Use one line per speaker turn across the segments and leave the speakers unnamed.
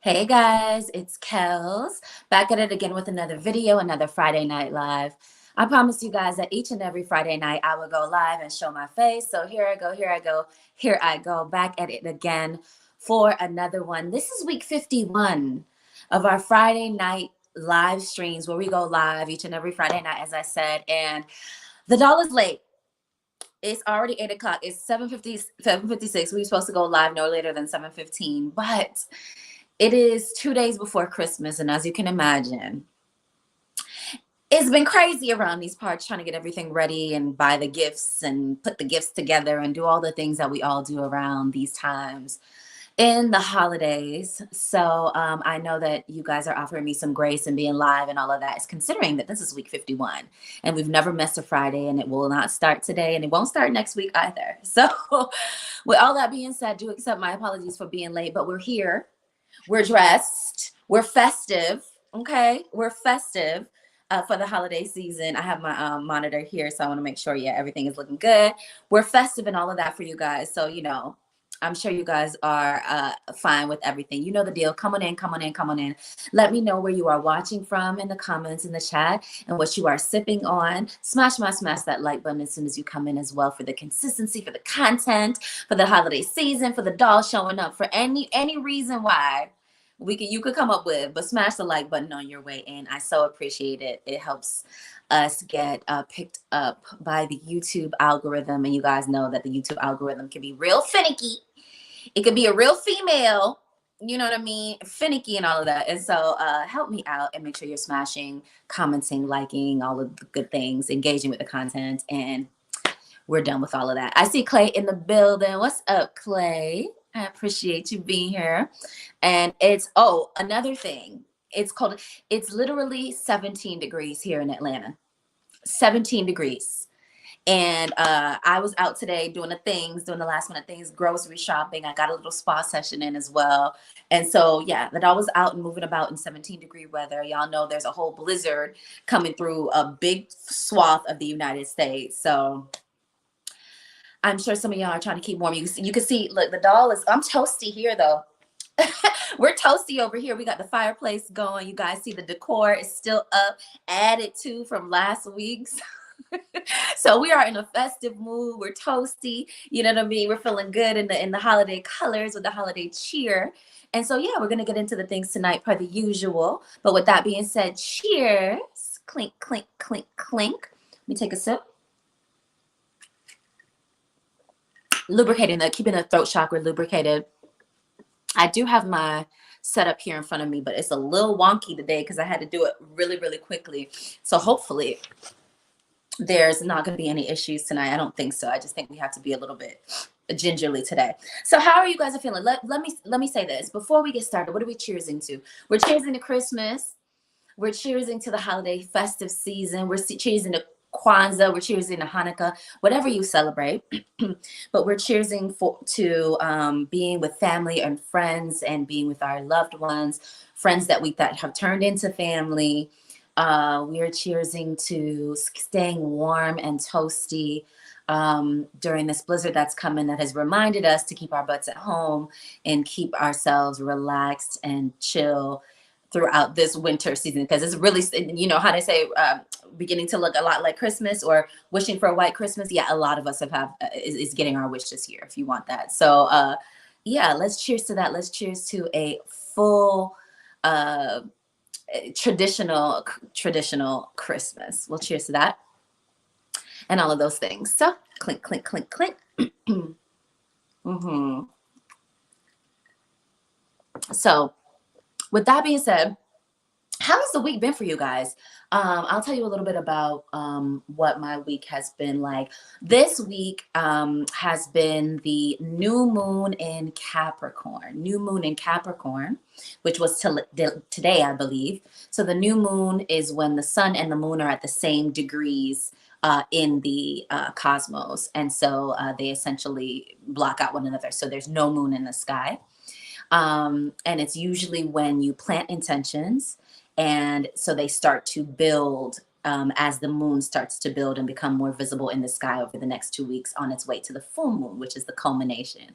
Hey guys, it's Kells back at it again with another video, another Friday Night Live. I promise you guys that each and every Friday night I will go live and show my face. So here I go, here I go, here I go, back at it again for another one. This is week 51 of our Friday night live streams where we go live each and every Friday night, as I said. And the doll is late. It's already 8 o'clock. It's 7:56. We were supposed to go live no later than 7:15, but it is 2 days before Christmas, and as you can imagine, it's been crazy around these parts trying to get everything ready and buy the gifts and put the gifts together and do all the things that we all do around these times in the holidays. So I know that you guys are offering me some grace and being live and all of that, is considering that this is week 51 and we've never missed a Friday, and it will not start today and it won't start next week either. So with all that being said, do accept my apologies for being late, but we're here. We're dressed. We're festive. Okay, we're festive for the holiday season. I have my monitor here, so I want to make sure, yeah, everything is looking good. We're festive and all of that for you guys. So, you know, I'm sure you guys are fine with everything. You know the deal. Come on in, come on in, come on in. Let me know where you are watching from in the comments in the chat and what you are sipping on. Smash that like button as soon as you come in as well, for the consistency, for the content, for the holiday season, for the doll showing up, for any reason why you could come up with, but smash the like button on your way in. I so appreciate it. It helps us get picked up by the YouTube algorithm, and you guys know that the YouTube algorithm can be real finicky. It could be a real female, you know what I mean, finicky and all of that. And so help me out and make sure you're smashing, commenting, liking, all of the good things, engaging with the content, and we're done with all of that. I see Clay in the building. What's up, Clay? I appreciate you being here. And it's, oh, another thing. It's literally 17 degrees here in Atlanta. 17 degrees. And I was out today doing the last minute things, grocery shopping. I got a little spa session in as well. And so, yeah, that I was out and moving about in 17-degree weather. Y'all know there's a whole blizzard coming through a big swath of the United States. So I'm sure some of y'all are trying to keep warm. You can see, look, the doll is, I'm toasty here though. We're toasty over here. We got the fireplace going. You guys see the decor is still up, added to from last week's. So we are in a festive mood. We're toasty. You know what I mean? We're feeling good in the holiday colors with the holiday cheer. And so, yeah, we're going to get into the things tonight per the usual. But with that being said, cheers. Clink, clink, clink, clink. Let me take a sip. Lubricating, keeping the throat chakra lubricated. I do have my setup here in front of me, but it's a little wonky today because I had to do it really, really quickly. So hopefully there's not going to be any issues tonight. I don't think so. I just think we have to be a little bit gingerly today. So how are you guys feeling? Let me say this before we get started. What are we cheersing to? We're cheersing to Christmas. We're cheersing to the holiday festive season. We're cheersing to Kwanzaa, we're cheersing to Hanukkah, whatever you celebrate. But we're cheersing to being with family and friends, and being with our loved ones, friends that have turned into family. We are cheersing to staying warm and toasty during this blizzard that's coming, that has reminded us to keep our butts at home and keep ourselves relaxed and chill throughout this winter season, because it's really, you know how they say, beginning to look a lot like Christmas, or wishing for a white Christmas. Yeah, a lot of us is getting our wish this year, if you want that. So yeah, let's cheers to that. Let's cheers to a full traditional Christmas. We'll cheers to that and all of those things. So clink, clink, clink, clink. So with that being said, how has the week been for you guys? I'll tell you a little bit about what my week has been like. This week has been the new moon in Capricorn. New moon in Capricorn, which was today, I believe. So the new moon is when the sun and the moon are at the same degrees in the cosmos. And so they essentially block out one another. So there's no moon in the sky. And it's usually when you plant intentions, and so they start to build as the moon starts to build and become more visible in the sky over the next 2 weeks on its way to the full moon, which is the culmination.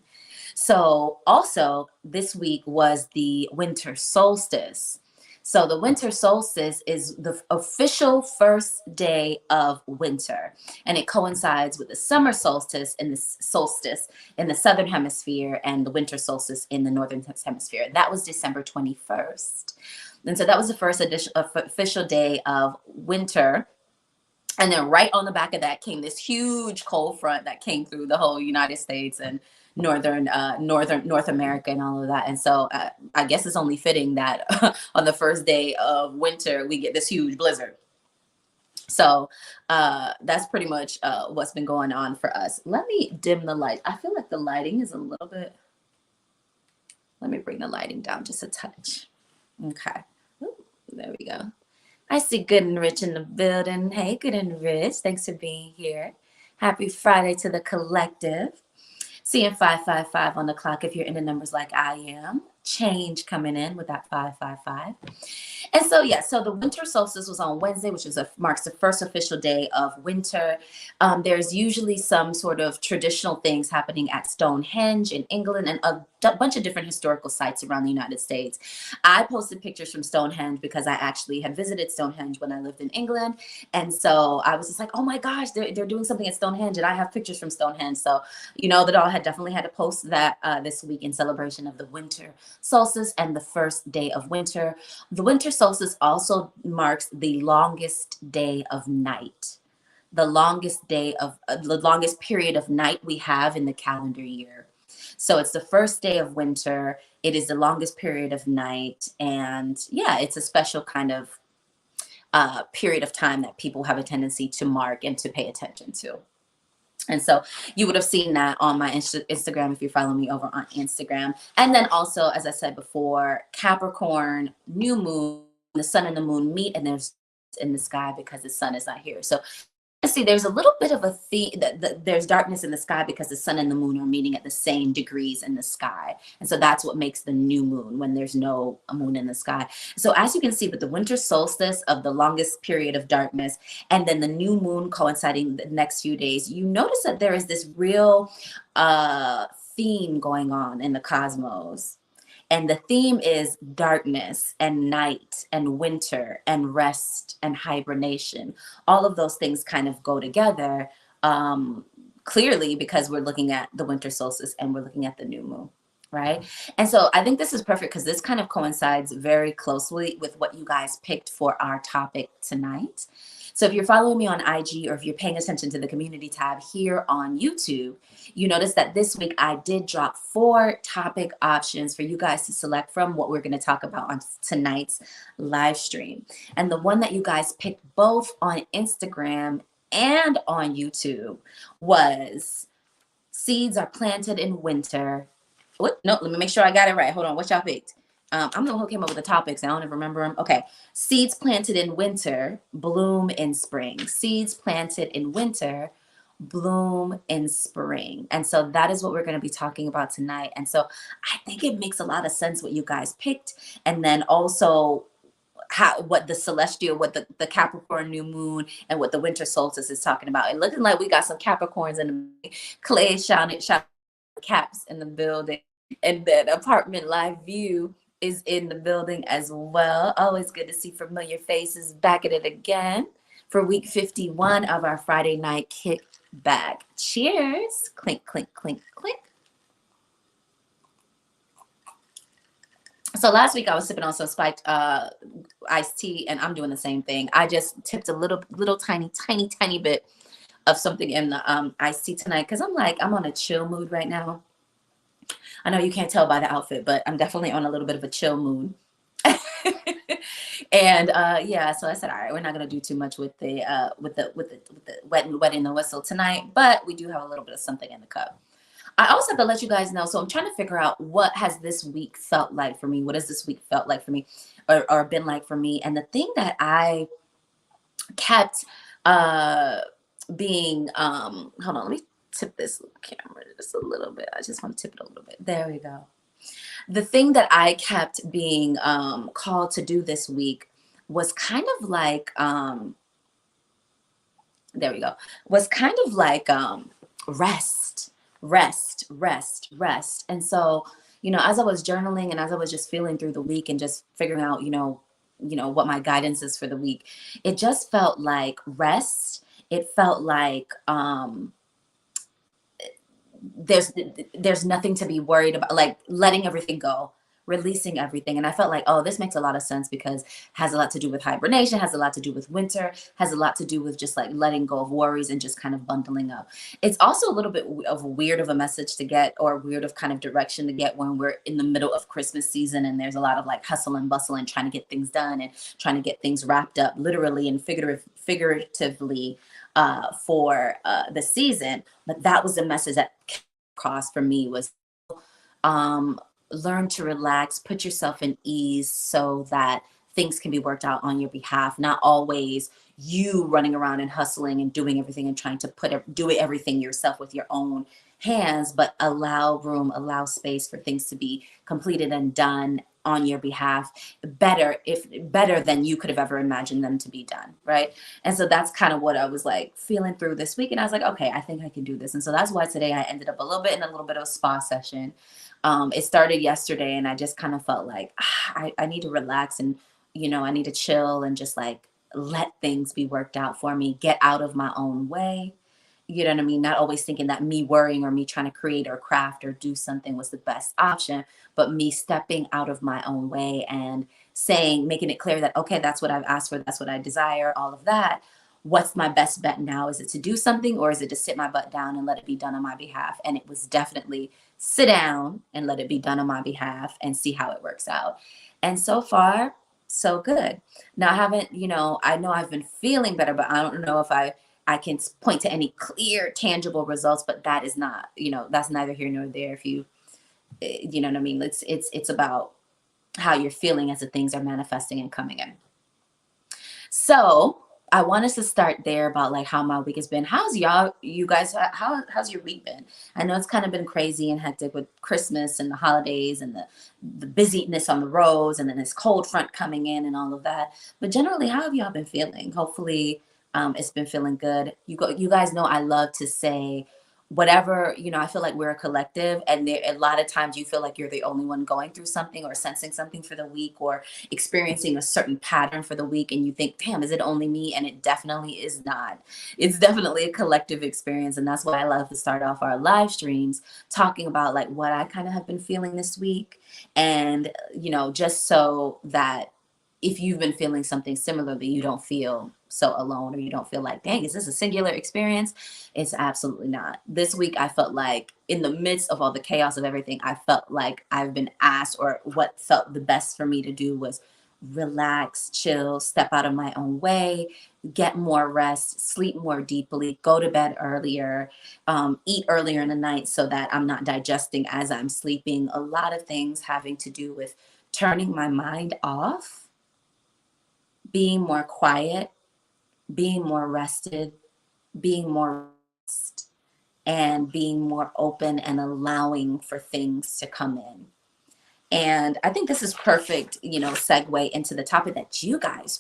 So also this week was the winter solstice. So the winter solstice is the official first day of winter, and it coincides with the summer solstice in the southern hemisphere and the winter solstice in the northern hemisphere. That was December 21st. And so that was the first official day of winter. And then right on the back of that came this huge cold front that came through the whole United States and northern North America and all of that. And so I guess it's only fitting that on the first day of winter we get this huge blizzard. So that's pretty much what's been going on for us. Let me dim the light. I feel like the lighting is a little bit. Let me bring the lighting down just a touch. Okay. Ooh, there we go. I see Good and Rich in the building. Hey, Good and Rich. Thanks for being here. Happy Friday to the collective. Seeing 555 on the clock if you're into numbers like I am. Change coming in with that 555. And so, yeah, so the winter solstice was on Wednesday, which marks the first official day of winter. There's usually some sort of traditional things happening at Stonehenge in England and a bunch of different historical sites around the United States. I posted pictures from Stonehenge because I actually had visited Stonehenge when I lived in England. And so I was just like, oh my gosh, they're doing something at Stonehenge, and I have pictures from Stonehenge. So, you know, that I had definitely had to post that this week in celebration of the winter solstice and the first day of winter. The winter solstice also marks the longest day of night, the longest period of night we have in the calendar year. So it's the first day of winter. It is the longest period of night. And yeah, it's a special kind of period of time that people have a tendency to mark and to pay attention to. And so you would have seen that on my Instagram if you're following me over on Instagram. And then also, as I said before, Capricorn, new moon, the sun and the moon meet, and there's in the sky because the sun is not here. So see, there's a little bit of a theme that there's darkness in the sky because the sun and the moon are meeting at the same degrees in the sky. And so that's what makes the new moon when there's no moon in the sky. So as you can see, with the winter solstice of the longest period of darkness and then the new moon coinciding the next few days, you notice that there is this real theme going on in the cosmos. And the theme is darkness and night and winter and rest and hibernation. All of those things kind of go together clearly because we're looking at the winter solstice and we're looking at the new moon, right? And so I think this is perfect because this kind of coincides very closely with what you guys picked for our topic tonight. So if you're following me on IG or if you're paying attention to the community tab here on YouTube, you notice that this week I did drop 4 topic options for you guys to select from what we're going to talk about on tonight's live stream. And the one that you guys picked both on Instagram and on YouTube was seeds are planted in winter. What? No, let me make sure I got it right. Hold on. What y'all picked? I'm the one who came up with the topics. I don't even remember them. Okay. Seeds planted in winter, bloom in spring. Seeds planted in winter, bloom in spring. And so that is what we're going to be talking about tonight. And so I think it makes a lot of sense what you guys picked. And then also what the celestial, what the Capricorn new moon and what the winter solstice is talking about. It looking like we got some Capricorns in the Clay shining caps in the building. And then Apartment Live View is in the building as well. Always good to see familiar faces back at it again for week 51 of our Friday night kickback. Cheers. Clink, clink, clink, clink. So last week I was sipping on some spiked iced tea, and I'm doing the same thing. I just tipped a little tiny bit of something in the iced tea tonight because I'm on a chill mood right now. I know you can't tell by the outfit, but I'm definitely on a little bit of a chill mood. And yeah, so I said, all right, we're not gonna do too much with the wetting the whistle tonight, but we do have a little bit of something in the cup. I also have to let you guys know. So I'm trying to figure out what has this week felt like for me. What has this week felt like for me, or been like for me? And the thing that I kept being hold on, let me tip this camera just a little bit. I just want to tip it a little bit. There we go. The thing that I kept being called to do this week was kind of like there we go, was kind of like rest, rest, rest, rest. And so, as I was journaling and as I was just feeling through the week and just figuring out, what my guidance is for the week, it just felt like rest. It felt like there's nothing to be worried about, like letting everything go, releasing everything. And I felt like, oh, this makes a lot of sense because it has a lot to do with hibernation, has a lot to do with winter, has a lot to do with just like letting go of worries and just kind of bundling up. It's also a little bit of weird of a message to get, or weird of kind of direction to get when we're in the middle of Christmas season and there's a lot of like hustle and bustle and trying to get things done and trying to get things wrapped up literally and figuratively for the season. But that was the message that across for me was learn to relax, put yourself in ease so that things can be worked out on your behalf, not always you running around and hustling and doing everything and trying to do everything yourself with your own hands, but allow room, allow space for things to be completed and done on your behalf better than you could have ever imagined them to be done, right? And so that's kind of what I was like feeling through this week, and I was like, okay, I think I can do this. And so that's why today I ended up a little bit of a spa session. It started yesterday and I just kind of felt like I need to relax and I need to chill and just like let things be worked out for me, get out of my own way. You know what I mean? Not always thinking that me worrying or me trying to create or craft or do something was the best option, but me stepping out of my own way and making it clear that, okay, that's what I've asked for. That's what I desire, all of that. What's my best bet now? Is it to do something or is it to sit my butt down and let it be done on my behalf? And it was definitely sit down and let it be done on my behalf and see how it works out. And so far, so good. Now, I know I've been feeling better, but I don't know if I can point to any clear, tangible results, but that is not, that's neither here nor there. If you know what I mean? It's about how you're feeling as the things are manifesting and coming in. So I want us to start there about like how my week has been. How's you guys, how's your week been? I know it's kind of been crazy and hectic with Christmas and the holidays and the busyness on the roads and then this cold front coming in and all of that. But generally, how have y'all been feeling? Hopefully, it's been feeling good. You guys know I love to say whatever, I feel like we're a collective, and a lot of times you feel like you're the only one going through something or sensing something for the week or experiencing a certain pattern for the week, and you think, damn, is it only me? And it definitely is not. It's definitely a collective experience, and that's why I love to start off our live streams talking about like what I kind of have been feeling this week, and just so that if you've been feeling something similarly, you don't feel so alone, or you don't feel like, dang, is this a singular experience? It's absolutely not. This week, I felt like in the midst of all the chaos of everything, I felt like I've been asked, or what felt the best for me to do was relax, chill, step out of my own way, get more rest, sleep more deeply, go to bed earlier, eat earlier in the night so that I'm not digesting as I'm sleeping. A lot of things having to do with turning my mind off, being more quiet, being more rested, being more rest, and being more open and allowing for things to come in. And I think this is perfect, segue into the topic that you guys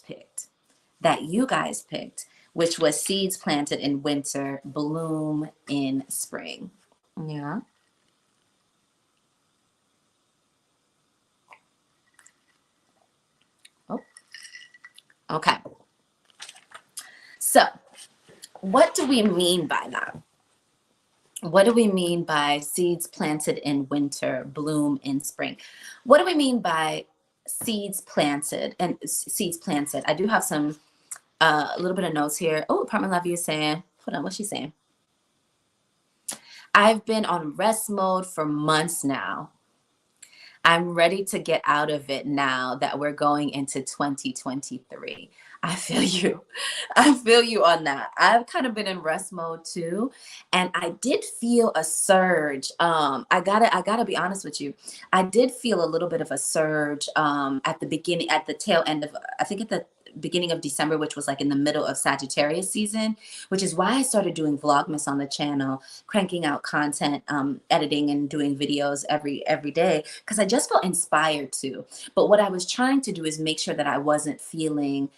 picked, which was seeds planted in winter, bloom in spring. Yeah. Oh, okay. So what do we mean by that? What do we mean by seeds planted in winter, bloom in spring? What do we mean by seeds planted and seeds planted? I do have some, a little bit of notes here. Oh, Apartment Levy is saying, hold on, what's she saying? I've been on rest mode for months now. I'm ready to get out of it now that we're going into 2023. I feel you. I feel you on that. I've kind of been in rest mode too. And I did feel a surge. I gotta be honest with you. I did feel a little bit of a surge at the tail end of, I think at the beginning of December, which was like in the middle of Sagittarius season, which is why I started doing Vlogmas on the channel, cranking out content, editing and doing videos every day, because I just felt inspired to. But what I was trying to do is make sure that I wasn't feeling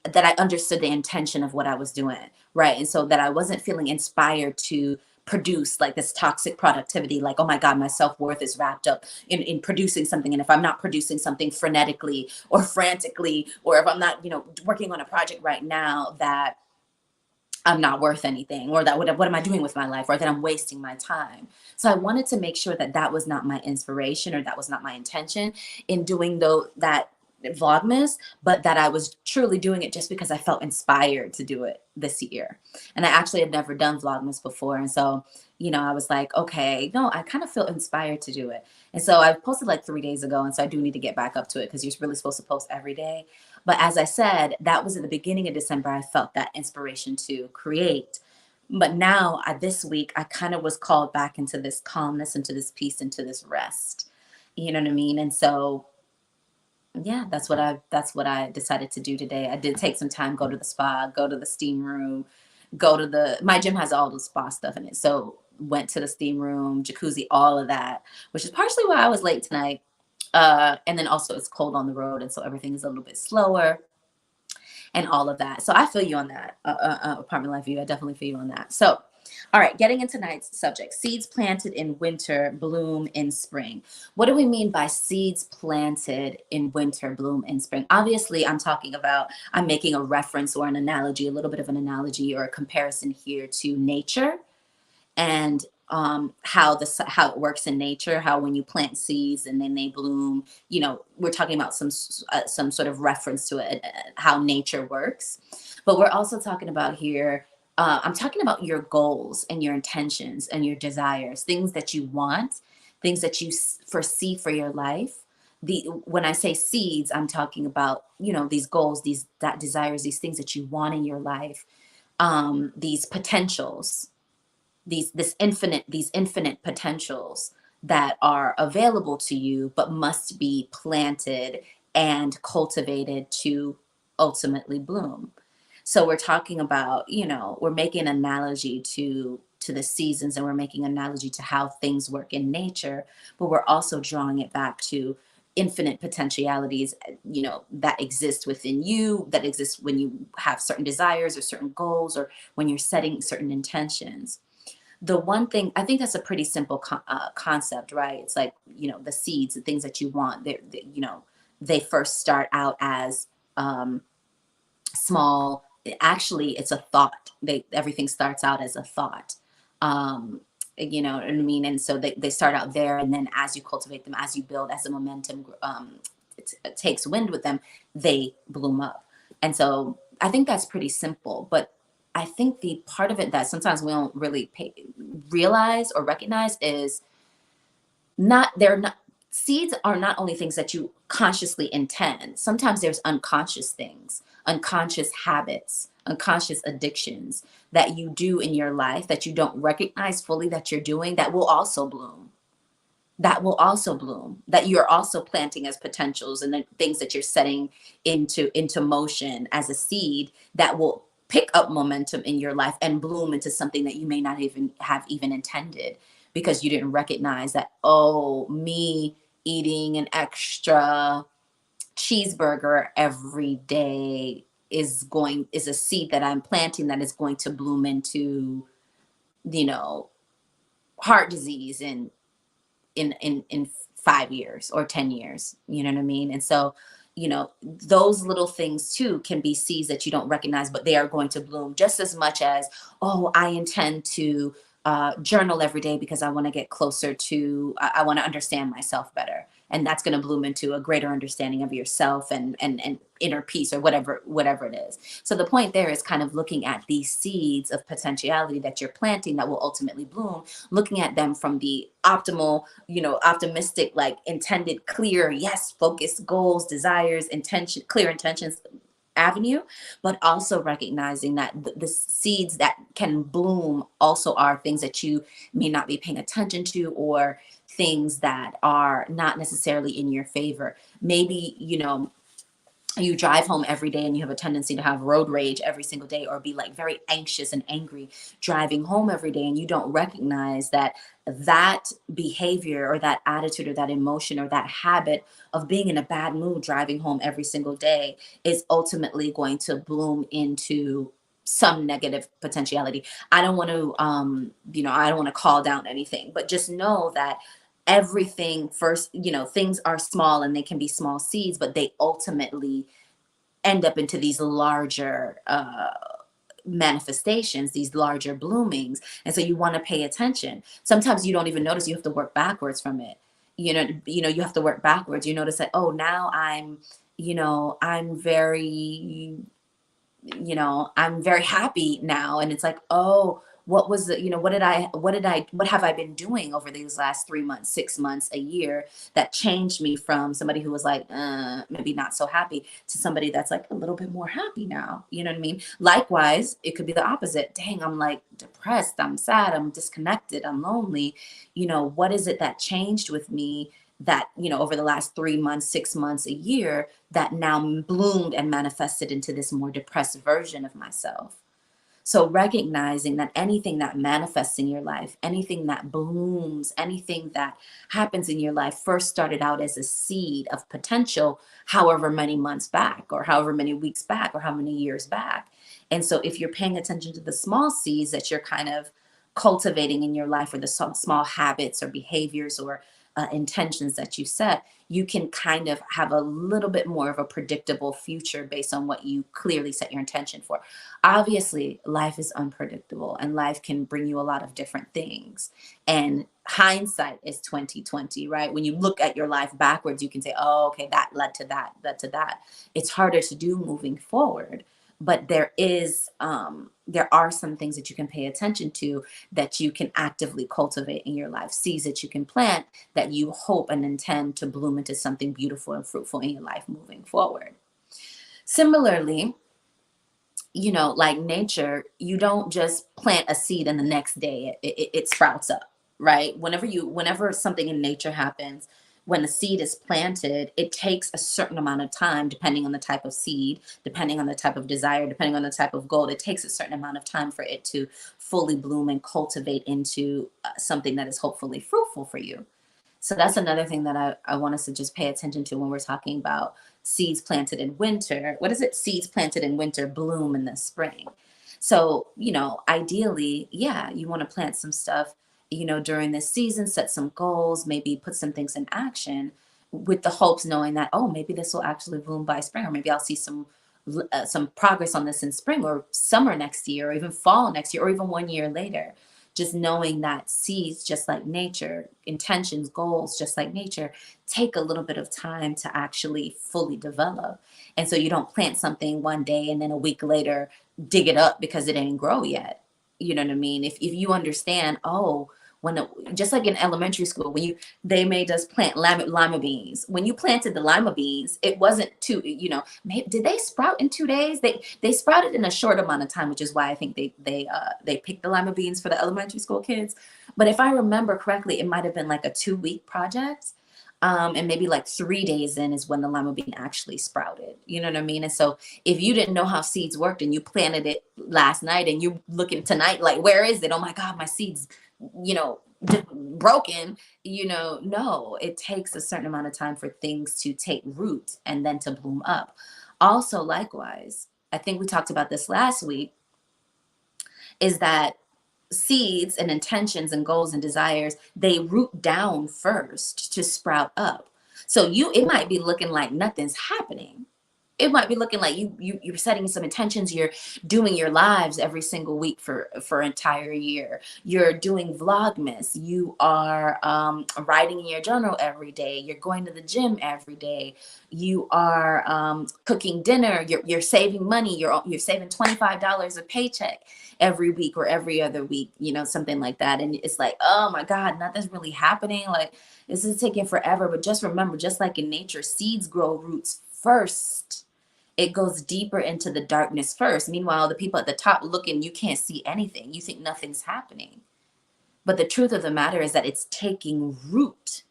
that I understood the intention of what I was doing, right? And so that I wasn't feeling inspired to produce like this toxic productivity, like, oh my God, my self-worth is wrapped up in producing something. And if I'm not producing something frenetically or frantically, or if I'm not, working on a project right now, that I'm not worth anything, or that what am I doing with my life, or that I'm wasting my time. So I wanted to make sure that that was not my inspiration, or that was not my intention in doing that Vlogmas, but that I was truly doing it just because I felt inspired to do it this year. And I actually had never done Vlogmas before. And so, I was like, okay, no, I kind of feel inspired to do it. And so I posted like 3 days ago. And so I do need to get back up to it, because you're really supposed to post every day. But as I said, that was at the beginning of December, I felt that inspiration to create. But now this week, I kind of was called back into this calmness, into this peace, into this rest. You know what I mean? And so, yeah, that's what I decided to do today. I did take some time, go to the spa, go to the steam room, my gym has all the spa stuff in it. So went to the steam room, jacuzzi, all of that, which is partially why I was late tonight. And then also it's cold on the road. And so everything is a little bit slower and all of that. So I feel you on that, apartment life view. I definitely feel you on that. So, all right, getting into tonight's subject, seeds planted in winter, bloom in spring. What do we mean by seeds planted in winter, bloom in spring? Obviously, I'm making a reference or an analogy, a little bit of an analogy or a comparison here to nature, and how it works in nature, how when you plant seeds and then they bloom, we're talking about some sort of reference to it, how nature works. But we're also talking about here, I'm talking about your goals and your intentions and your desires, things that you want, things that you foresee for your life. When I say seeds, I'm talking about, these goals, that desires, these things that you want in your life, these potentials, these infinite potentials that are available to you, but must be planted and cultivated to ultimately bloom. So we're talking about, we're making an analogy to the seasons, and we're making an analogy to how things work in nature, but we're also drawing it back to infinite potentialities, that exist within you, that exist when you have certain desires or certain goals, or when you're setting certain intentions. The one thing, I think that's a pretty simple concept, right? It's like, the seeds, the things that you want, they first start out as small. Actually, it's a thought. Everything starts out as a thought. You know what I mean? And so they start out there, and then as you cultivate them, as you build, as the momentum it takes wind with them, they bloom up. And so I think that's pretty simple. But I think the part of it that sometimes we don't really realize or recognize is seeds are not only things that you consciously intend. Sometimes there's unconscious things, unconscious habits, unconscious addictions that you do in your life that you don't recognize fully that you're doing, that will also bloom. That you're also planting as potentials, and then things that you're setting into motion as a seed that will pick up momentum in your life and bloom into something that you may not even have intended, because you didn't recognize that, oh, me eating an extra cheeseburger every day is a seed that I'm planting that is going to bloom into, heart disease in 5 years or 10 years, you know what I mean? And so, those little things too can be seeds that you don't recognize, but they are going to bloom just as much as, oh, I intend to journal every day because I want to get closer to, I want to understand myself better. And that's going to bloom into a greater understanding of yourself and inner peace, or whatever it is. So the point there is kind of looking at these seeds of potentiality that you're planting that will ultimately bloom, looking at them from the optimal, optimistic, like intended, clear, yes, focused goals, desires, clear intentions avenue, but also recognizing that the seeds that can bloom also are things that you may not be paying attention to, or things that are not necessarily in your favor. Maybe, you drive home every day and you have a tendency to have road rage every single day, or be like very anxious and angry driving home every day, and you don't recognize that behavior or that attitude or that emotion or that habit of being in a bad mood driving home every single day is ultimately going to bloom into some negative potentiality. I don't want to, I don't want to call down anything, but just know that everything first, things are small and they can be small seeds, but they ultimately end up into these larger manifestations, these larger bloomings. And so you want to pay attention. Sometimes you don't even notice, you have to work backwards from it. You have to work backwards. You notice that, oh, now I'm very, I'm very happy now. And it's like, oh, what was the, what have I been doing over these last 3 months, 6 months, a year that changed me from somebody who was like, maybe not so happy, to somebody that's like a little bit more happy now. You know what I mean? Likewise, it could be the opposite. Dang, I'm like depressed, I'm sad, I'm disconnected, I'm lonely. What is it that changed with me that, over the last 3 months, 6 months, a year, that now bloomed and manifested into this more depressed version of myself? So recognizing that anything that manifests in your life, anything that blooms, anything that happens in your life first started out as a seed of potential, however many months back, or however many weeks back, or how many years back. And so if you're paying attention to the small seeds that you're kind of cultivating in your life, or the small habits or behaviors or intentions that you set, you can kind of have a little bit more of a predictable future based on what you clearly set your intention for. Obviously, life is unpredictable and life can bring you a lot of different things. And hindsight is 2020, right? When you look at your life backwards, you can say, oh, okay, that led to that, led to that. It's harder to do moving forward. But there are some things that you can pay attention to, that you can actively cultivate in your life, seeds that you can plant that you hope and intend to bloom into something beautiful and fruitful in your life moving forward. Similarly, like nature, you don't just plant a seed and the next day it sprouts up, right? Whenever something in nature happens, when the seed is planted, it takes a certain amount of time, depending on the type of seed, depending on the type of desire, depending on the type of goal. It takes a certain amount of time for it to fully bloom and cultivate into something that is hopefully fruitful for you. So that's another thing that I want us to just pay attention to when we're talking about seeds planted in winter. What is it? Seeds planted in winter bloom in the spring. So, ideally, yeah, you want to plant some stuff, during this season, set some goals, maybe put some things in action with the hopes, knowing that, oh, maybe this will actually bloom by spring, or maybe I'll see some progress on this in spring or summer next year, or even fall next year, or even 1 year later. Just knowing that seeds, just like nature, intentions, goals, just like nature, take a little bit of time to actually fully develop. And so you don't plant something one day and then a week later dig it up because it didn't grow yet. You know what I mean? If you understand, oh, just like in elementary school, they made us plant lima beans. When you planted the lima beans, it wasn't did they sprout in 2 days? They sprouted in a short amount of time, which is why I think they picked the lima beans for the elementary school kids. But if I remember correctly, it might have been like a 2-week project. And maybe like 3 days in is when the lima bean actually sprouted. You know what I mean? And so if you didn't know how seeds worked and you planted it last night and you're looking tonight, like, where is it? Oh my God, my seeds, broken, no, it takes a certain amount of time for things to take root and then to bloom up. Also, likewise, I think we talked about this last week, is that seeds and intentions and goals and desires, they root down first to sprout up. So it might be looking like nothing's happening. It might be looking like you're setting some intentions. You're doing your lives every single week for an entire year. You're doing Vlogmas. You are writing in your journal every day. You're going to the gym every day. You are cooking dinner. You're saving money. You're saving $25 a paycheck every week or every other week. Something like that. And it's like, oh my God, nothing's really happening. Like, this is taking forever. But just remember, just like in nature, seeds grow roots first. It goes deeper into the darkness first. Meanwhile, the people at the top looking, you can't see anything. You think nothing's happening. But the truth of the matter is that it's taking root.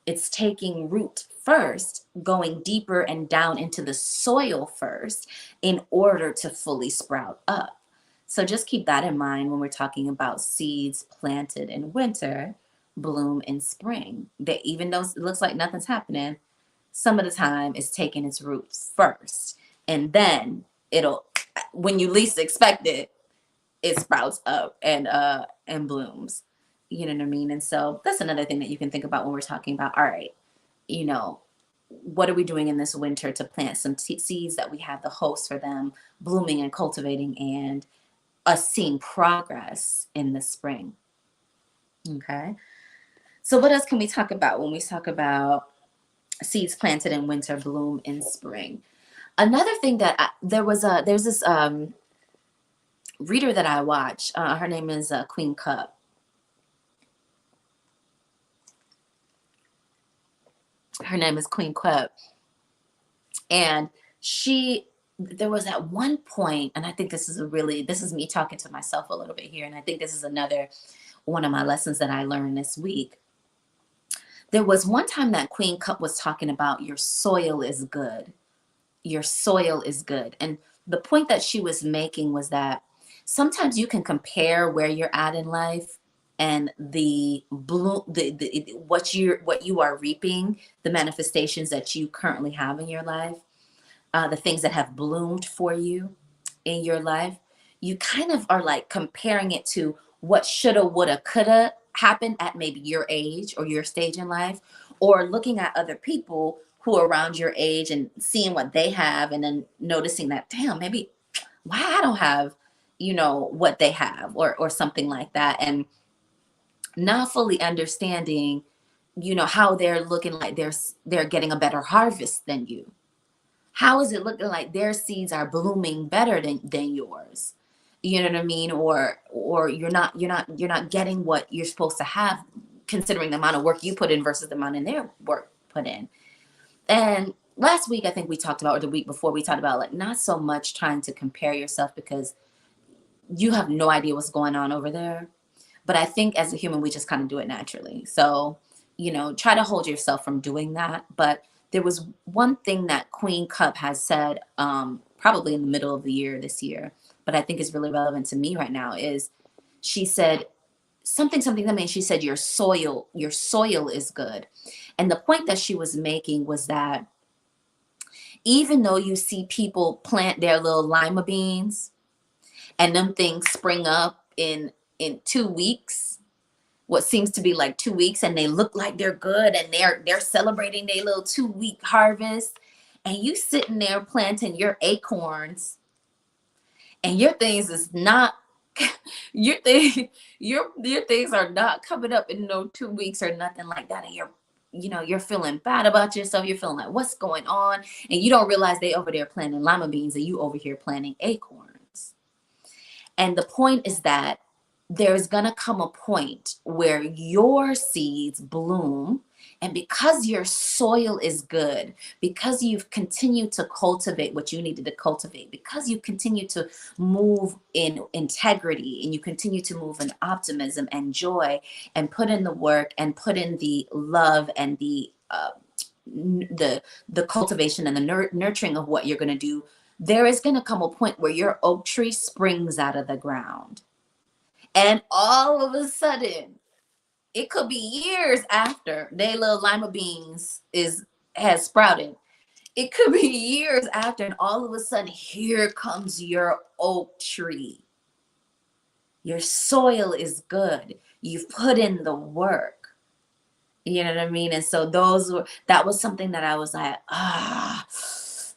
It's taking root first, going deeper and down into the soil first in order to fully sprout up. So just keep that in mind when we're talking about seeds planted in winter, bloom in spring. That even though it looks like nothing's happening, some of the time it's taking its roots first, and then it'll when you least expect it, it sprouts up and blooms. You know what I mean? And so that's another thing that you can think about when we're talking about, all right, you know, what are we doing in this winter to plant some seeds that we have the host for them blooming and cultivating, and us seeing progress in the spring. Okay. So what else can we talk about when we talk about seeds planted in winter, bloom in spring? Another thing that there's this reader that I watch. Her name is Queen Cup. Her name is Queen Cup. And there was at one point, and I think this is me talking to myself a little bit here, and I think this is another one of my lessons that I learned this week. There was one time that Queen Cup was talking about your soil is good. Your soil is good. And the point that she was making was that sometimes you can compare where you're at in life and the bloom, what you are reaping, the manifestations that you currently have in your life, the things that have bloomed for you in your life. You kind of are like comparing it to what shoulda, woulda, coulda happened at maybe your age or your stage in life, or looking at other people who are around your age and seeing what they have, and then noticing that, damn, maybe why I don't have, what they have, or something like that. And not fully understanding, how they're looking like they're getting a better harvest than you. How is it looking like their seeds are blooming better than yours? You know what I mean? Or you're not getting what you're supposed to have, considering the amount of work you put in versus the amount in their work put in. And last week, I think we talked about, or the week before, we talked about like not so much trying to compare yourself, because you have no idea what's going on over there. But I think as a human, we just kind of do it naturally. So, try to hold yourself from doing that. But there was one thing that Queen Cup has said, probably in the middle of the year this year, but I think is really relevant to me right now, is she said something to me. She said, your soil is good. And the point that she was making was that even though you see people plant their little lima beans and them things spring up in 2 weeks, what seems to be like 2 weeks, and they look like they're good, and they're celebrating their little 2-week harvest, and you sitting there planting your acorns, and your things is not your things are not coming up in no 2 weeks or nothing like that, and you're feeling bad about yourself. You're feeling like, what's going on? And you don't realize they over there planting lima beans and you over here planting acorns. And the point is that there's going to come a point where your seeds bloom, and because your soil is good, because you've continued to cultivate what you needed to cultivate, because you continue to move in integrity, and you continue to move in optimism and joy, and put in the work and put in the love and the cultivation and the nurturing of what you're going to do, there is going to come a point where your oak tree springs out of the ground. And all of a sudden, it could be years after they little lima beans has sprouted. It could be years after, and all of a sudden, here comes your oak tree. Your soil is good. You've put in the work. You know what I mean? And so that was something that I was like,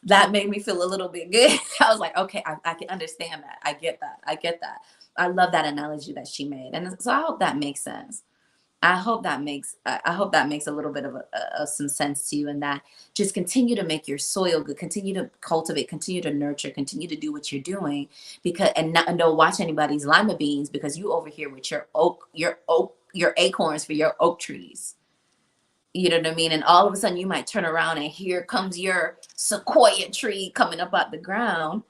that made me feel a little bit good. I was like, okay, I can understand that. I get that. I love that analogy that she made. And so I hope that makes sense. I hope that makes a little bit of some sense to you, and that just continue to make your soil good, continue to cultivate, continue to nurture, continue to do what you're doing, and don't watch anybody's lima beans, because you over here with your acorns for your oak trees. You know what I mean? And all of a sudden you might turn around and here comes your sequoia tree coming up out the ground.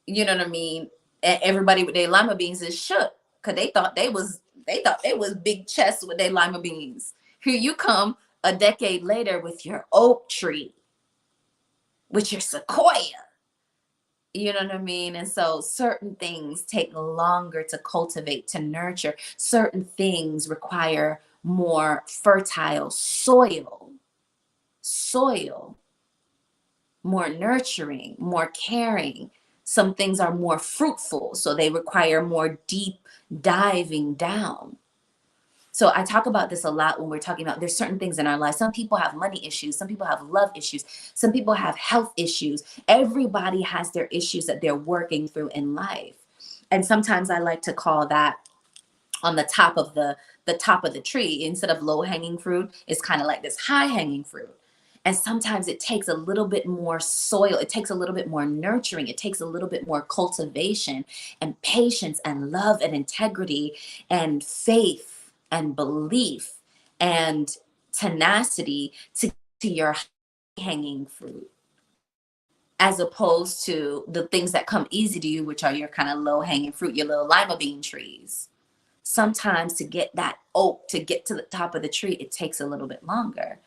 You know what I mean? And everybody with their lima beans is shook, because they thought they was big chests with their lima beans. Here you come a decade later with your oak tree, with your sequoia. You know what I mean? And so certain things take longer to cultivate, to nurture. Certain things require more fertile soil, more nurturing, more caring. Some things are more fruitful, so they require more deep diving down. So I talk about this a lot when we're talking about there's certain things in our life. Some people have money issues. Some people have love issues. Some people have health issues. Everybody has their issues that they're working through in life. And sometimes I like to call that on the top of the top of the tree. Instead of low hanging fruit, it's kind of like this high hanging fruit. And sometimes it takes a little bit more soil. It takes a little bit more nurturing. It takes a little bit more cultivation and patience and love and integrity and faith and belief and tenacity to your hanging fruit, as opposed to the things that come easy to you, which are your kind of low hanging fruit, your little lima bean trees. Sometimes to get that oak, to get to the top of the tree, it takes a little bit longer.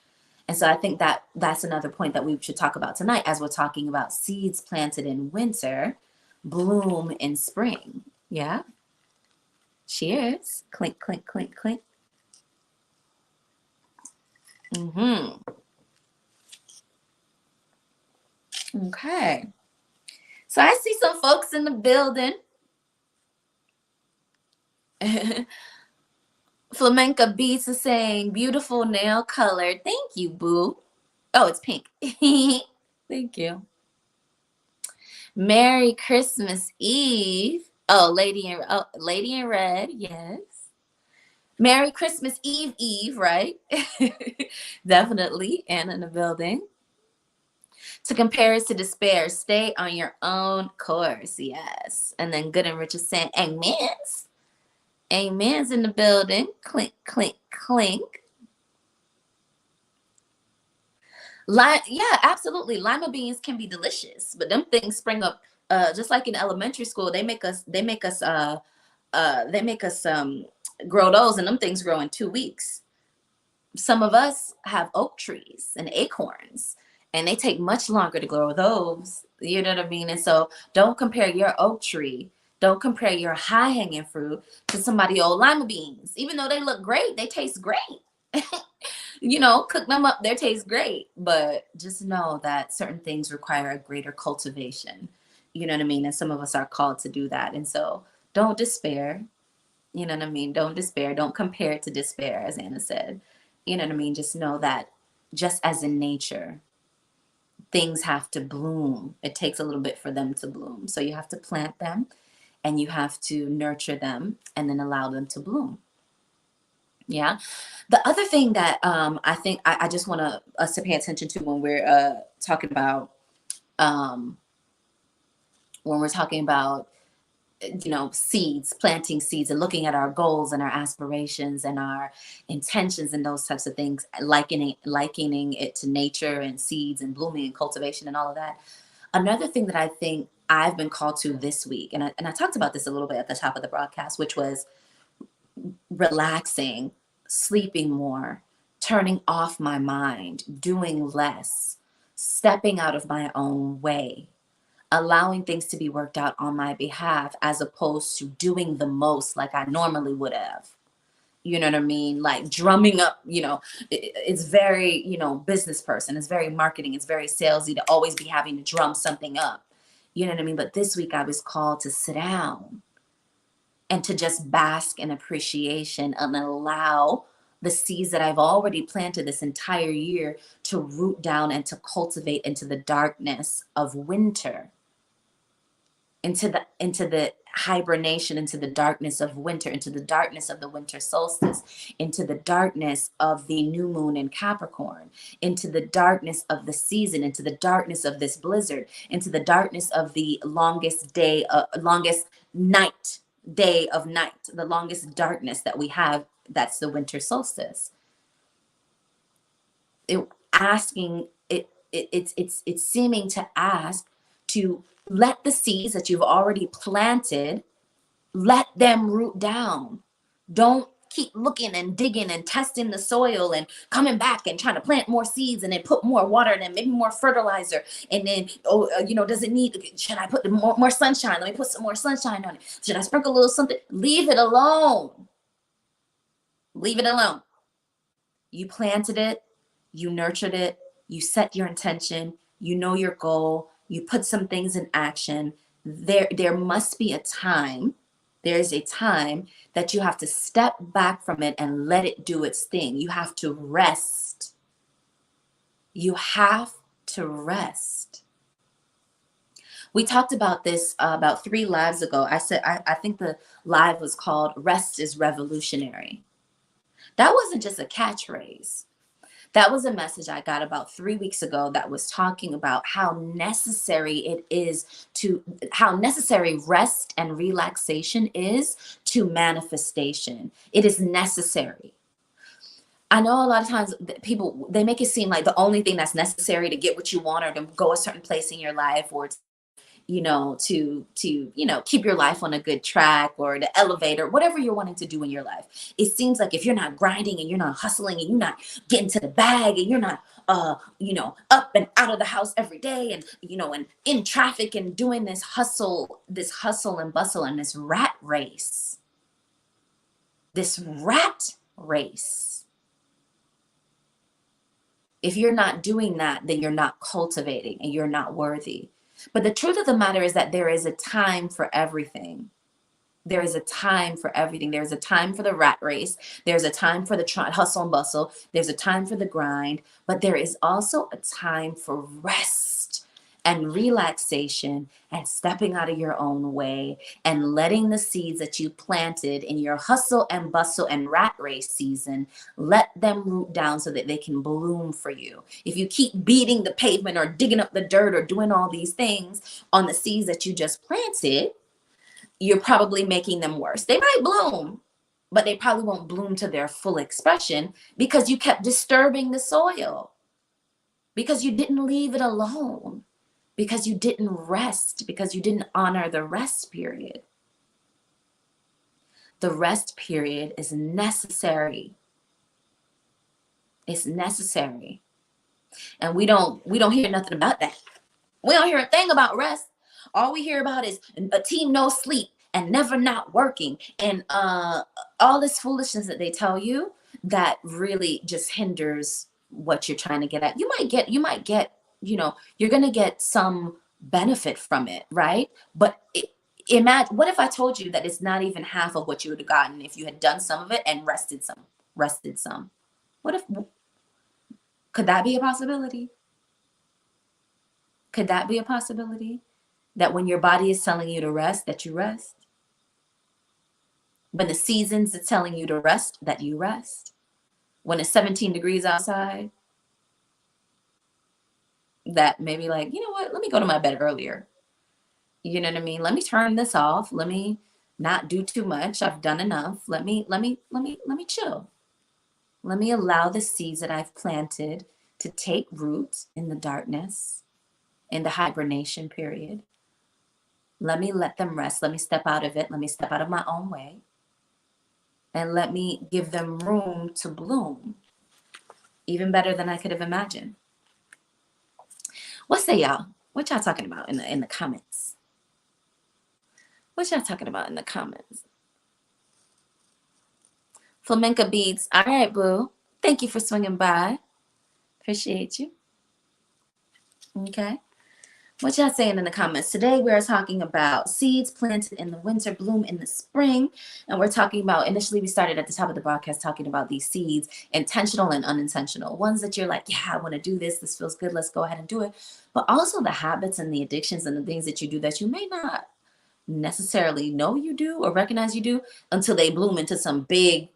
And so I think that that's another point that we should talk about tonight, as we're talking about seeds planted in winter, bloom in spring. Yeah. Cheers. Clink, clink, clink, clink. Okay. So I see some folks in the building. Flamenca Beats is saying, beautiful nail color. Thank you, boo. Oh, it's pink. Thank you. Merry Christmas Eve. Oh, Lady in Red, yes. Merry Christmas Eve, right? Definitely. Anna in the building. To compare is to despair. Stay on your own course. Yes. And then Good and Rich is saying, amens. Amen's in the building. Clink, clink, clink. Yeah, absolutely. Lima beans can be delicious, but them things spring up just like in elementary school. They make us grow those, and them things grow in 2 weeks. Some of us have oak trees and acorns, and they take much longer to grow those. You know what I mean? And so don't compare your oak tree, don't compare your high hanging fruit to somebody old lima beans. Even though they look great, they taste great. You know, cook them up, they taste great. But just know that certain things require a greater cultivation. You know what I mean? And some of us are called to do that. And so don't despair. You know what I mean? Don't despair. Don't compare it to despair, as Anna said. You know what I mean? Just know that just as in nature, things have to bloom. It takes a little bit for them to bloom. So you have to plant them and you have to nurture them and then allow them to bloom. Yeah. The other thing that I think I just want us to pay attention to when we're talking about seeds, planting seeds, and looking at our goals and our aspirations and our intentions and those types of things, likening it to nature and seeds and blooming and cultivation and all of that. Another thing that I think I've been called to this week, and I talked about this a little bit at the top of the broadcast, which was relaxing, sleeping more, turning off my mind, doing less, stepping out of my own way, allowing things to be worked out on my behalf, as opposed to doing the most like I normally would have. You know what I mean? Like drumming up, it's very, business person. It's very marketing. It's very salesy to always be having to drum something up. You know what I mean? But this week I was called to sit down and to just bask in appreciation and allow the seeds that I've already planted this entire year to root down and to cultivate into the darkness of winter, into the hibernation, into the darkness of winter, into the darkness of the winter solstice, into the darkness of the new moon in Capricorn, into the darkness of the season, into the darkness of this blizzard, into the darkness of the longest day of night, the longest darkness that we have. That's the winter solstice. It's seeming to ask to let the seeds that you've already planted, let them root down. Don't keep looking and digging and testing the soil and coming back and trying to plant more seeds and then put more water and then maybe more fertilizer. And then, should I put more sunshine? Let me put some more sunshine on it. Should I sprinkle a little something? Leave it alone. Leave it alone. You planted it, you nurtured it, you set your intention, you know your goal, you put some things in action. There must be a time. There's a time that you have to step back from it and let it do its thing. You have to rest. You have to rest. We talked about this about 3 lives ago. I said, I think the live was called Rest is Revolutionary. That wasn't just a catchphrase. That was a message I got about 3 weeks ago that was talking about how necessary how necessary rest and relaxation is to manifestation. It is necessary. I know a lot of times people, they make it seem like the only thing that's necessary to get what you want or to go a certain place in your life, or to keep your life on a good track, or the elevator, whatever you're wanting to do in your life. It seems like if you're not grinding and you're not hustling and you're not getting to the bag and you're not up and out of the house every day and and in traffic and doing this hustle and bustle and this rat race. If you're not doing that, then you're not cultivating and you're not worthy. But the truth of the matter is that there is a time for everything. There is a time for everything. There's a time for the rat race. There's a time for the hustle and bustle. There's a time for the grind. But there is also a time for rest and relaxation and stepping out of your own way and letting the seeds that you planted in your hustle and bustle and rat race season, let them root down so that they can bloom for you. If you keep beating the pavement or digging up the dirt or doing all these things on the seeds that you just planted, you're probably making them worse. They might bloom, but they probably won't bloom to their full expression because you kept disturbing the soil, because you didn't leave it alone, because you didn't rest, because you didn't honor the rest period. The rest period is necessary. It's necessary. And we don't hear nothing about that. We don't hear a thing about rest. All we hear about is a team no sleep and never not working and all this foolishness that they tell you that really just hinders what you're trying to get at. You might get, you're going to get some benefit from it, right? But imagine, what if I told you that it's not even half of what you would have gotten if you had done some of it and rested some? Could that be a possibility? Could that be a possibility? That when your body is telling you to rest, that you rest? When the seasons are telling you to rest, that you rest? When it's 17 degrees outside, that maybe like, you know what, let me go to my bed earlier. You know what I mean? Let me turn this off. Let me not do too much. I've done enough. Let me chill. Let me allow the seeds that I've planted to take root in the darkness, in the hibernation period. Let them rest. Let me step out of it. Let me step out of my own way. And let me give them room to bloom, even better than I could have imagined. What say y'all? What y'all talking about in the comments? What y'all talking about in the comments? Flamenco beads. All right, boo. Thank you for swinging by. Appreciate you. Okay. What y'all saying in the comments? Today we are talking about seeds planted in the winter, bloom in the spring. And we're talking about, initially we started at the top of the broadcast talking about these seeds, intentional and unintentional. Ones that you're like, yeah, I want to do this. This feels good. Let's go ahead and do it. But also the habits and the addictions and the things that you do that you may not necessarily know you do or recognize you do until they bloom into some big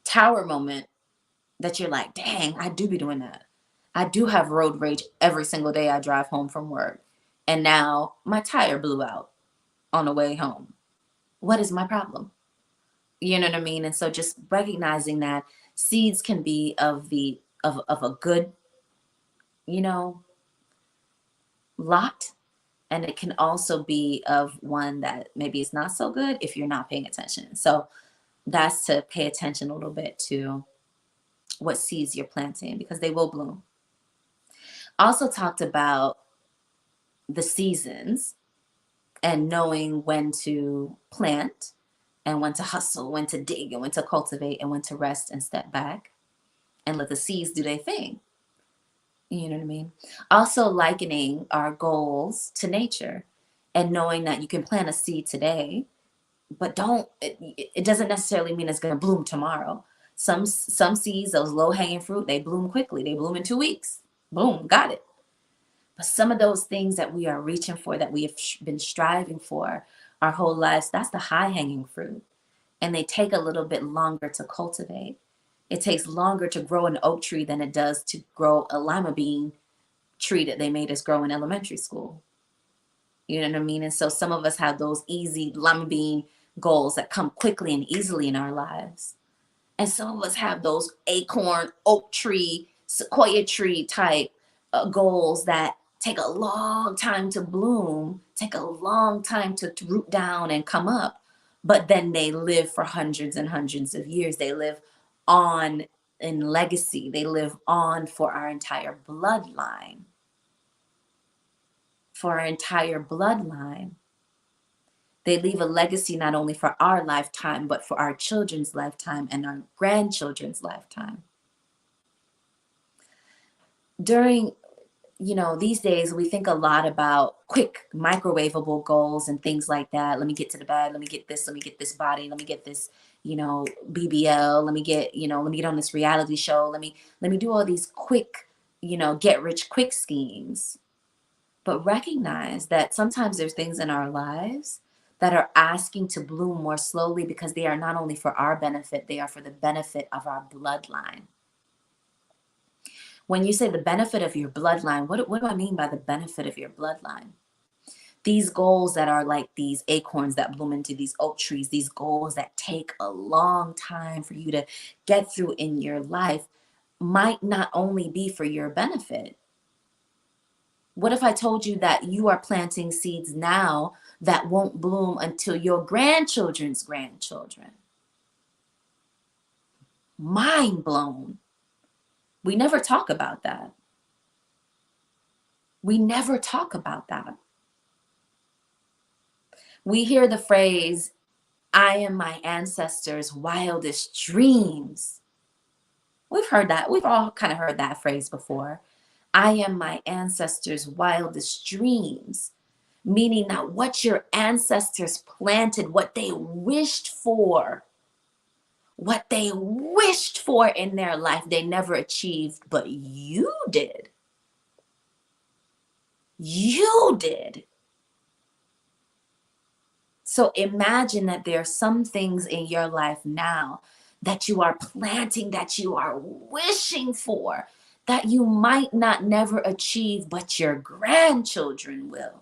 tower moment that you're like, dang, I do be doing that. I do have road rage every single day I drive home from work. And now my tire blew out on the way home. What is my problem? You know what I mean? And so just recognizing that seeds can be of a good, lot. And it can also be of one that maybe is not so good if you're not paying attention. So that's to pay attention a little bit to what seeds you're planting, because they will bloom. Also talked about the seasons and knowing when to plant and when to hustle, when to dig and when to cultivate and when to rest and step back and let the seeds do their thing. You know what I mean? Also likening our goals to nature and knowing that you can plant a seed today, but it doesn't necessarily mean it's going to bloom tomorrow. Some seeds, those low hanging fruit, they bloom quickly. They bloom in 2 weeks. Boom, got it. But some of those things that we are reaching for, that we have been striving for our whole lives, that's the high hanging fruit. And they take a little bit longer to cultivate. It takes longer to grow an oak tree than it does to grow a lima bean tree that they made us grow in elementary school. You know what I mean? And so some of us have those easy lima bean goals that come quickly and easily in our lives. And some of us have those acorn, oak tree, sequoia tree type goals that take a long time to bloom, take a long time to root down and come up, but then they live for hundreds and hundreds of years. They live on in legacy. They live on for our entire bloodline. For our entire bloodline. They leave a legacy not only for our lifetime, but for our children's lifetime and our grandchildren's lifetime. During, these days, we think a lot about quick microwavable goals and things like that. Let me get to the bag. Let me get this body. Let me get this, BBL. Let me get on this reality show. Let me do all these quick, get rich quick schemes. But recognize that sometimes there's things in our lives that are asking to bloom more slowly because they are not only for our benefit, they are for the benefit of our bloodline. When you say the benefit of your bloodline, what do I mean by the benefit of your bloodline? These goals that are like these acorns that bloom into these oak trees, these goals that take a long time for you to get through in your life, might not only be for your benefit. What if I told you that you are planting seeds now that won't bloom until your grandchildren's grandchildren? Mind blown. We never talk about that. We never talk about that. We hear the phrase, I am my ancestors' wildest dreams. We've heard that. We've all kind of heard that phrase before. I am my ancestors' wildest dreams, meaning that what your ancestors planted, what they wished for in their life, they never achieved, but you did. You did. So imagine that there are some things in your life now that you are planting, that you are wishing for, that you might not never achieve, but your grandchildren will.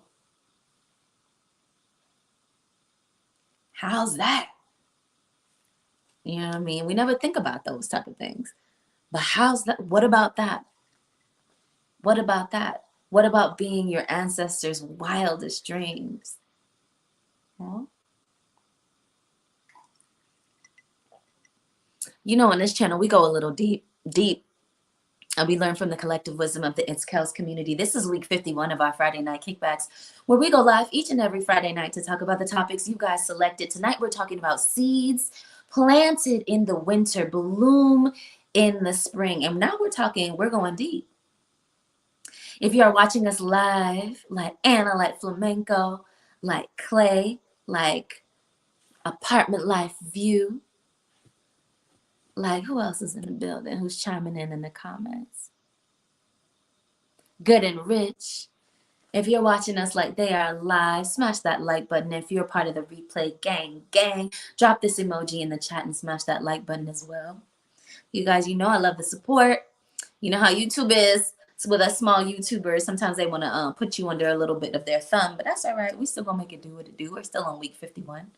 How's that? You know what I mean? We never think about those type of things. But how's that? What about that? What about that? What about being your ancestors' wildest dreams? Huh? On this channel, we go a little deep. And we learn from the collective wisdom of the IT'S KELLS community. This is week 51 of our Friday night kickbacks, where we go live each and every Friday night to talk about the topics you guys selected. Tonight, we're talking about seeds planted in the winter, bloom in the spring. And now we're going deep. If you are watching us live, like Anna, like Flamenco, like Clay, like Apartment Life View, like, who else is in the building? Who's chiming in the comments? Good and Rich. If you're watching us like they are live, smash that like button. If you're part of the replay gang, drop this emoji in the chat and smash that like button as well. You guys, I love the support. You know how YouTube is. So with us small YouTubers, sometimes they want to put you under a little bit of their thumb, but that's all right. We still gonna make it do what it do. We're still on week 51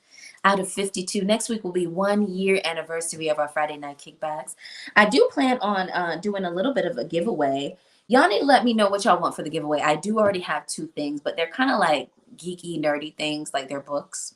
out of 52. Next week will be 1 year anniversary of our Friday night kickbacks. I do plan on doing a little bit of a giveaway. Y'all need to let me know what y'all want for the giveaway. I do already have 2 things, but they're kind of like geeky, nerdy things, like they're books.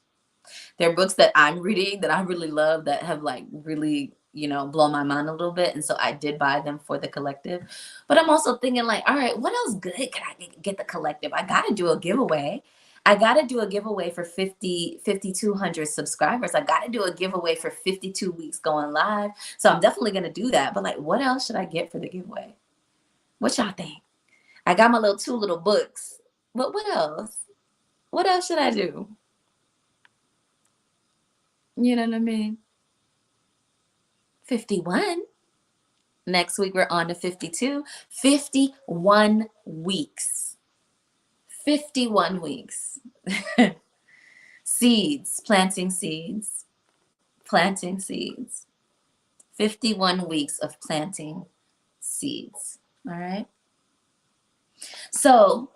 They're books that I'm reading that I really love, that have like really, blown my mind a little bit. And so I did buy them for the collective. But I'm also thinking like, all right, what else good can I get the collective? I got to do a giveaway. I got to do a giveaway for 5,200 subscribers. I got to do a giveaway for 52 weeks going live. So I'm definitely going to do that. But like, what else should I get for the giveaway? What y'all think? I got my 2 little books. But what else? What else should I do? You know what I mean? 51. Next week, we're on to 52. 51 weeks. 51 weeks. Seeds, planting seeds, planting seeds. 51 weeks of planting seeds. All right. So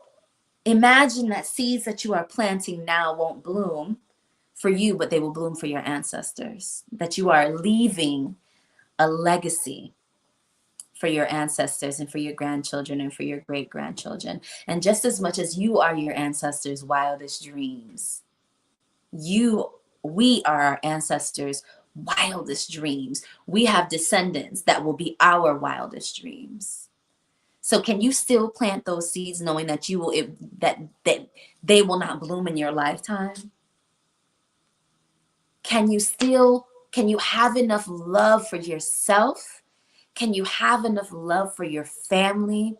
imagine that seeds that you are planting now won't bloom for you, but they will bloom for your ancestors. That you are leaving a legacy for your ancestors and for your grandchildren and for your great grandchildren. And just as much as you are your ancestors' wildest dreams, we are our ancestors' wildest dreams. We have descendants that will be our wildest dreams. So can you still plant those seeds knowing that that they will not bloom in your lifetime? Can you have enough love for yourself? Can you have enough love for your family?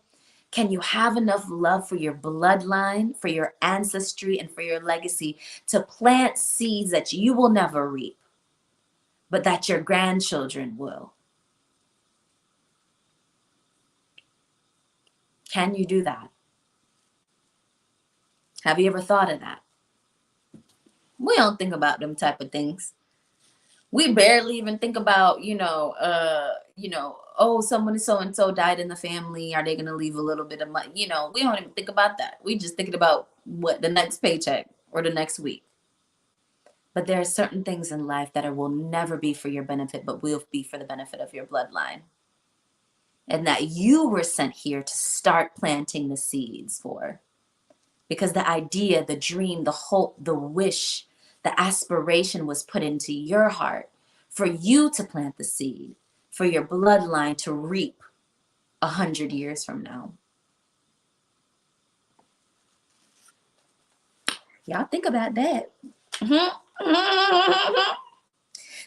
Can you have enough love for your bloodline, for your ancestry, and for your legacy to plant seeds that you will never reap, but that your grandchildren will? Can you do that? Have you ever thought of that? We don't think about them type of things. We barely even think about, oh, someone so and so died in the family. Are they going to leave a little bit of money? We don't even think about that. We just thinking about what the next paycheck or the next week. But there are certain things in life that will never be for your benefit, but will be for the benefit of your bloodline. And that you were sent here to start planting the seeds for. Because the idea, the dream, the hope, the wish, the aspiration was put into your heart for you to plant the seed, for your bloodline to reap 100 years from now. Y'all think about that.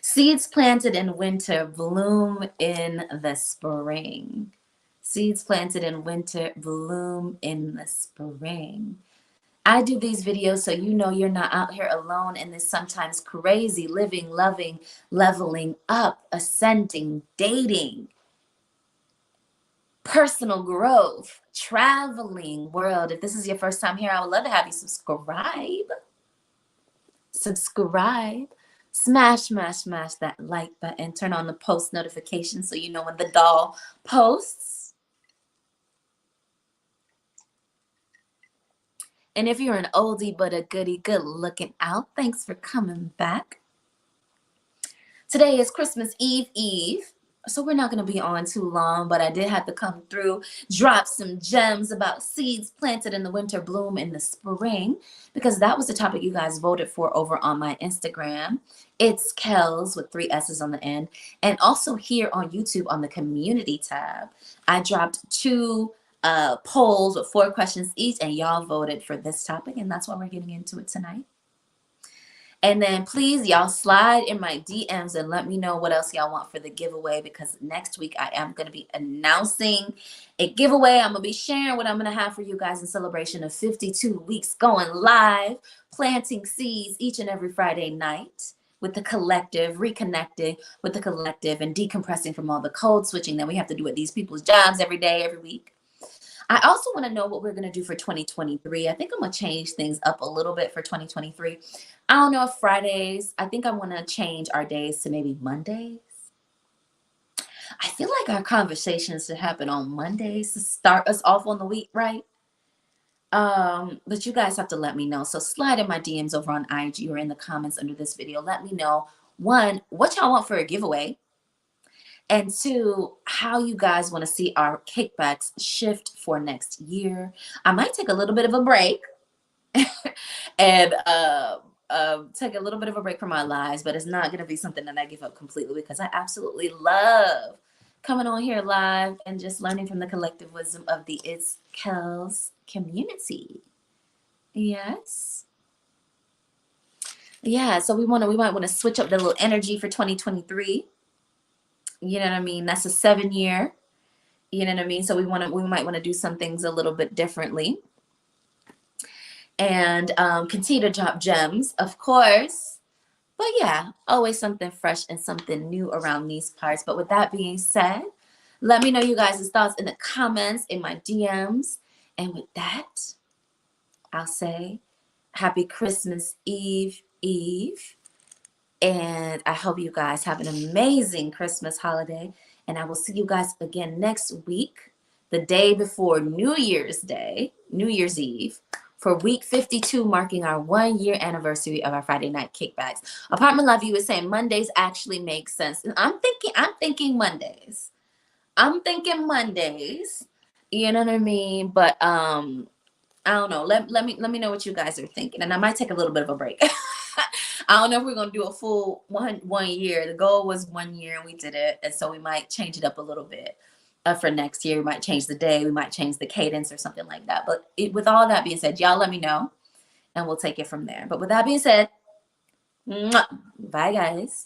Seeds planted in winter bloom in the spring. Seeds planted in winter bloom in the spring. I do these videos so you know you're not out here alone in this sometimes crazy living, loving, leveling up, ascending, dating, personal growth, traveling world. If this is your first time here, I would love to have you subscribe. Smash that like button, turn on the post notifications so you know when the doll posts. And if you're an oldie but a goodie, good looking out, thanks for coming back. Today is Christmas Eve, so we're not going to be on too long, but I did have to come through, drop some gems about seeds planted in the winter, bloom in the spring, because that was the topic you guys voted for over on my Instagram. It's Kells with 3 S's on the end. And also here on YouTube on the community tab, I dropped 2 polls with 4 questions each, and y'all voted for this topic, and that's why we're getting into it tonight. And then please, y'all slide in my DMs and let me know what else y'all want for the giveaway, because next week I am going to be announcing a giveaway. I'm going to be sharing what I'm going to have for you guys in celebration of 52 weeks going live, planting seeds each and every Friday night with the collective, reconnecting with the collective, and decompressing from all the code switching that we have to do at these people's jobs every day, every week. I also want to know what we're going to do for 2023. I think I'm going to change things up a little bit for 2023. I don't know if Fridays, I think I want to change our days to maybe Mondays. I feel like our conversations should happen on Mondays to start us off on the week, right? But you guys have to let me know. So slide in my DMs over on IG or in the comments under this video. Let me know, 1, what y'all want for a giveaway. And 2, how you guys want to see our kickbacks shift for next year. I might take a little bit of a break and take a little bit of a break from my lives, but it's not going to be something that I give up completely, because I absolutely love coming on here live and just learning from the collective wisdom of the IT'S KELLS community. Yes. Yeah, so we might want to switch up the little energy for 2023. You know what I mean? That's a 7-year. You know what I mean? So we might want to do some things a little bit differently. and continue to drop gems, of course. But yeah, always something fresh and something new around these parts. But with that being said, let me know you guys' thoughts in the comments, in my DMs. And with that, I'll say happy Christmas Eve. And I hope you guys have an amazing Christmas holiday. And I will see you guys again next week, the day before New Year's Day, New Year's Eve, for week 52, marking our 1-year anniversary of our Friday night kickbacks. Apartment Love You is saying Mondays actually make sense. And I'm thinking Mondays. I'm thinking Mondays. You know what I mean? But I don't know. Let me know what you guys are thinking. And I might take a little bit of a break. I don't know if we're gonna do a full one year. The goal was 1 year and we did it. And so we might change it up a little bit for next year. We might change the day, we might change the cadence or something like that. But with all that being said, y'all let me know and we'll take it from there. But with that being said, bye guys.